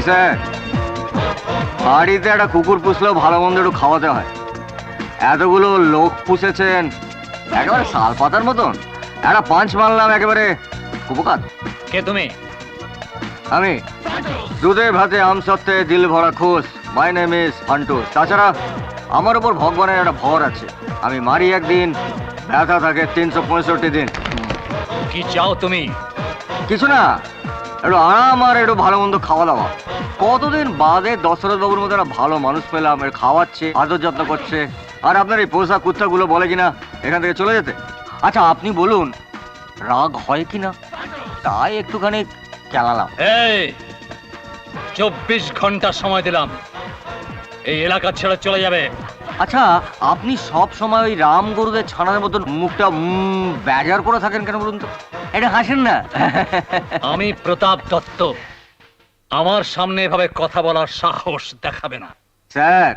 Sir, বাড়িতে একটা কুকুর পুষলেও ভালো মন্দ একটু খাওয়াতে হয়। এতগুলো লোক পুষেছেন একেবারে শাল পাতার মতন, একটা পাঁচ মারলাম একেবারে কুপকাত। কে তুমি? আমি দুধে ভাতে আম সত্ত্বে দিল ভরা খুশ, মাই নেম ইজ ফান্টু। তাছাড়া আমার উপর ভগবানের একটা ভর আছে, আমি মারি একদিন, ব্যথা থাকে 365 দিন। কি চাও তুমি? কিছু না, একটু আরাম আর একটু ভালো মন্দ খাওয়া দাওয়া। কতদিন বাদে দশরথ বাবুর মতো একটা ভালো মানুষ পেলাম, এর খাওয়াচ্ছে, আদর যত্ন করছে। আর আপনার এই পোষা কুত্তাগুলো বলে কিনা এখান থেকে চলে যেতে। আচ্ছা আপনি বলুন, রাগ হয় কিনা, তাই একটুখানি চালালাম। এই 24 ঘন্টা সময় দিলাম, এই এলাকা ছেড়ে চলে যাবে। আচ্ছা আপনি সব সময় ওই রাম গরুদের ছানার মতন মুখটা ব্যাজার করে থাকেন কেন বলুন তো? এটা হাসেন না। আমি প্রতাপ দত্ত, আমার সামনে এভাবে কথা বলার সাহস দেখাবে না। স্যার,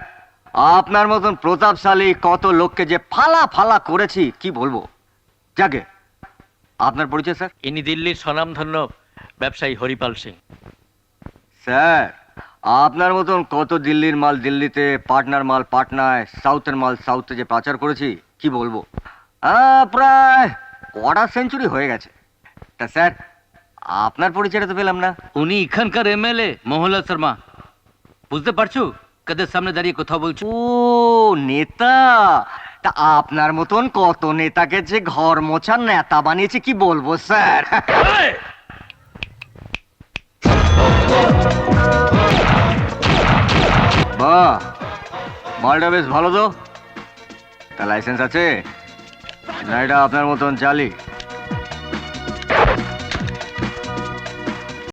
আপনার মতন প্রতাপশালী কত লোককে যে ফালা ফালা করেছি কি বলবো। যাকে আপনার পরিচয় স্যার? ইনি দিল্লির স্বনামধন্য ব্যবসায়ী হরিপাল সিং। স্যার, আপনার মতন কত দিল্লির মাল দিল্লিতে, পাটনার মাল পাটনায়, সাউথের মাল সাউথে যে পাচার করেছি কি বলবো। প্রায় কোয়ার্টার সেঞ্চুরি হয়ে গেছে। তা স্যার, আপনার পরিচয়টা তো পেলাম না। উনি এখানকার এমএলএ মহল্লা শর্মা। বুঝতে পারছো কাদের সামনে দাঁড়িয়ে কথা বলছো? ও নেতা, তা আপনার মতন কত নেতাকে যে ঘর মোছার নেতা বানিয়েছে কি বলবো স্যার। বাহ, মালটা বেশ ভালো তো। তা লাইসেন্স আছে না এটা আপনার মতন জালি?